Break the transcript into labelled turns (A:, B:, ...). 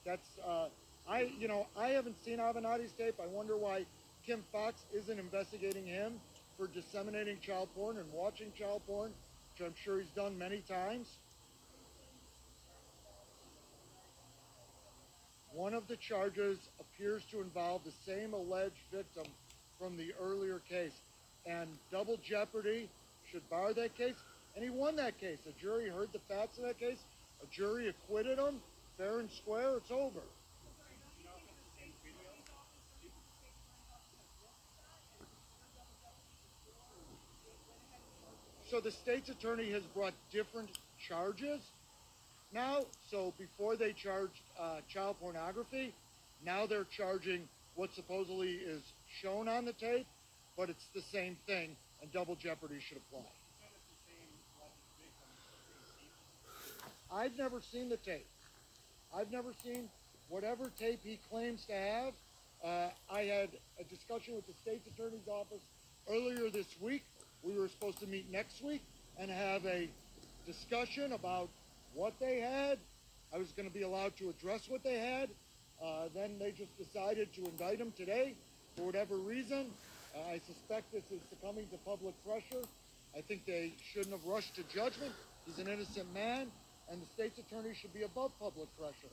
A: That's I haven't seen Avenatti's tape. I wonder why Kim Fox isn't investigating him for disseminating child porn and watching child porn, which I'm sure he's done many times. One of the charges appears to involve the same alleged victim from the earlier case, and double jeopardy should bar that case. And he won that case. A jury heard the facts of that case. A jury acquitted him, fair and square. It's over. So the state's attorney has brought different charges now. So before they charged child pornography, now they're charging what supposedly is shown on the tape, but it's the same thing, and double jeopardy should apply. I've never seen the tape. I've never seen whatever tape he claims to have. I had a discussion with the state's attorney's office earlier this week. We were supposed to meet next week and have a discussion about what they had. I was going to be allowed to address what they had. Then they just decided to indict him today for whatever reason. I suspect this is succumbing to public pressure. I think they shouldn't have rushed to judgment. He's an innocent man, and the state's attorney should be above public pressure.